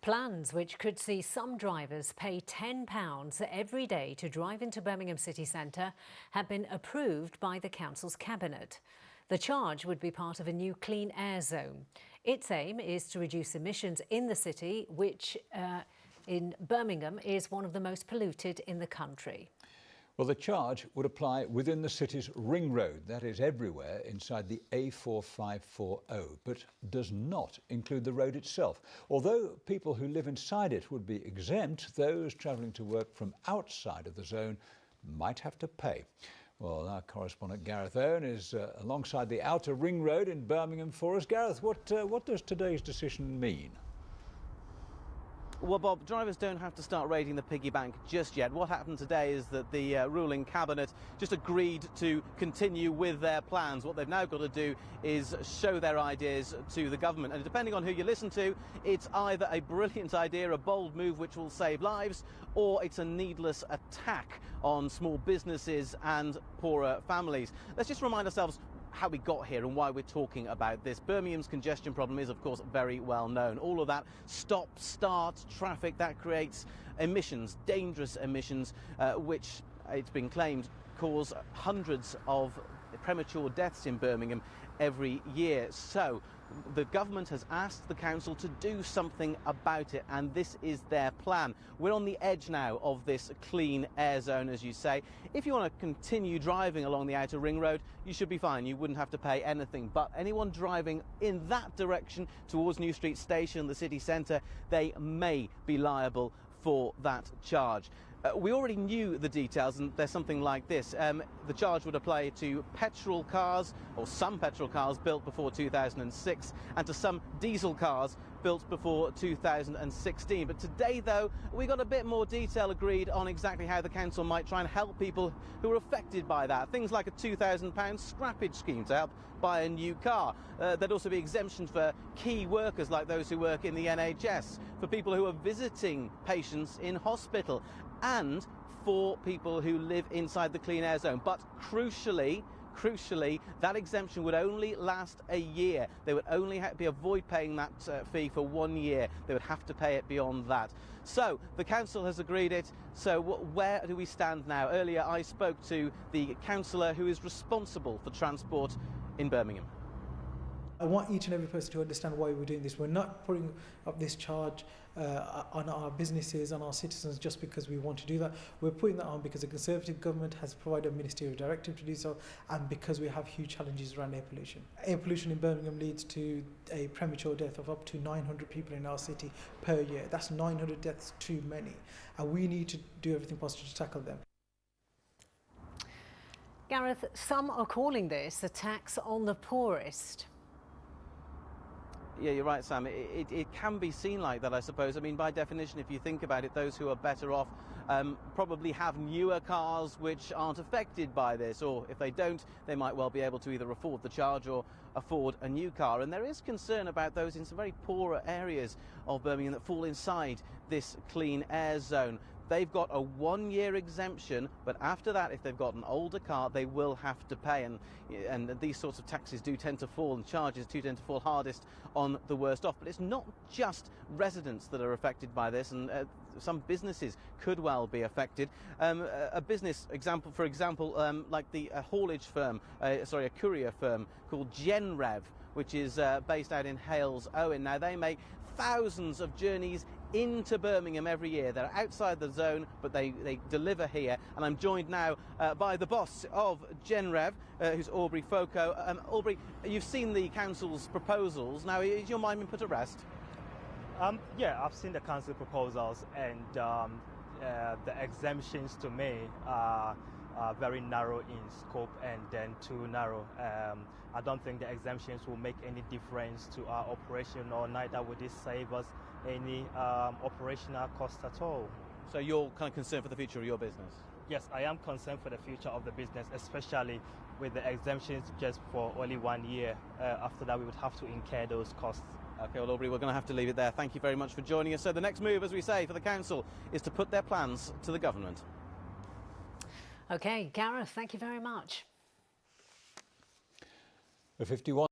Plans which could see some drivers pay £10 every day to drive into Birmingham City Centre have been approved by the council's cabinet. The charge would be part of a new clean air zone. Its aim is to reduce emissions in the city, which in Birmingham is one of the most polluted in the country. Well, the charge would apply within the city's ring road, that is everywhere inside the A4540, but does not include the road itself. Although people who live inside it would be exempt, those travelling to work from outside of the zone might have to pay. Well, our correspondent Gareth Owen is alongside the outer ring road in Birmingham for us. Gareth, what does today's decision mean? Well, Bob, drivers don't have to start raiding the piggy bank just yet. What happened today is that the ruling cabinet just agreed to continue with their plans. What they've now got to do is show their ideas to the government. And depending on who you listen to, it's either a brilliant idea, a bold move which will save lives, or it's a needless attack on small businesses and poorer families. Let's just remind ourselves how we got here and why we're talking about this. Birmingham's congestion problem is, of course, very well known. All of that stop-start traffic that creates emissions, dangerous emissions, which it's been claimed cause hundreds of premature deaths in Birmingham every year. So the government has asked the council to do something about it, and this is their plan. We're on the edge now of this clean air zone, as you say. If you want to continue driving along the outer ring road, you should be fine. You wouldn't have to pay anything. But anyone driving in that direction towards New Street Station, the city centre, they may be liable for that charge. We already knew the details, and there's something like this. The charge would apply to petrol cars, or some petrol cars built before 2006, and to some diesel cars built before 2016. But today, though, we got a bit more detail agreed on exactly how the council might try and help people who are affected by that. Things like a £2,000 scrappage scheme to help buy a new car. There'd also be exemptions for key workers like those who work in the NHS, for people who are visiting patients in hospital, and for people who live inside the clean air zone. But crucially, that exemption would only last a year. They would only avoid paying that fee for 1 year. They would have to pay it beyond that. So the council has agreed it. So where do we stand now? Earlier I spoke to the councillor who is responsible for transport in Birmingham. I want each and every person to understand why we're doing this. We're not putting up this charge on our businesses, on our citizens, just because we want to do that. We're putting that on because the Conservative government has provided a ministerial directive to do so, and because we have huge challenges around air pollution. Air pollution in Birmingham leads to a premature death of up to 900 people in our city per year. That's 900 deaths too many, and we need to do everything possible to tackle them. Gareth, some are calling this a tax on the poorest. Yeah, you're right, Sam. It can be seen like that, I suppose. I mean, by definition, if you think about it, those who are better off probably have newer cars which aren't affected by this, or if they don't, they might well be able to either afford the charge or afford a new car. And there is concern about those in some very poorer areas of Birmingham that fall inside this clean air zone. They've got a 1-year exemption, but after that, if they've got an older car, they will have to pay. And these sorts of taxes do tend to fall, and charges do tend to fall hardest on the worst off. But it's not just residents that are affected by this, and some businesses could well be affected. A business example, for example, like the haulage firm, a courier firm called Genrev, which is based out in Hales Owen. Now, they make thousands of journeys into Birmingham every year. They're outside the zone, but they deliver here. And I'm joined now by the boss of Genrev, who's Aubrey Foco. Aubrey, you've seen the council's proposals. Now, is your mind been put at rest? Yeah, I've seen the council proposals, and the exemptions to me are very narrow in scope, and then too narrow. I don't think the exemptions will make any difference to our operation, or neither would it save us any operational cost at all. So you're kind of concerned for the future of your business? Yes, I am concerned for the future of the business, especially with the exemptions just for only 1 year. After that, we would have to incur those costs. OK, well, Aubrey, we're going to have to leave it there. Thank you very much for joining us. So the next move, as we say, for the council is to put their plans to the government. OK, Gareth, thank you very much. A 51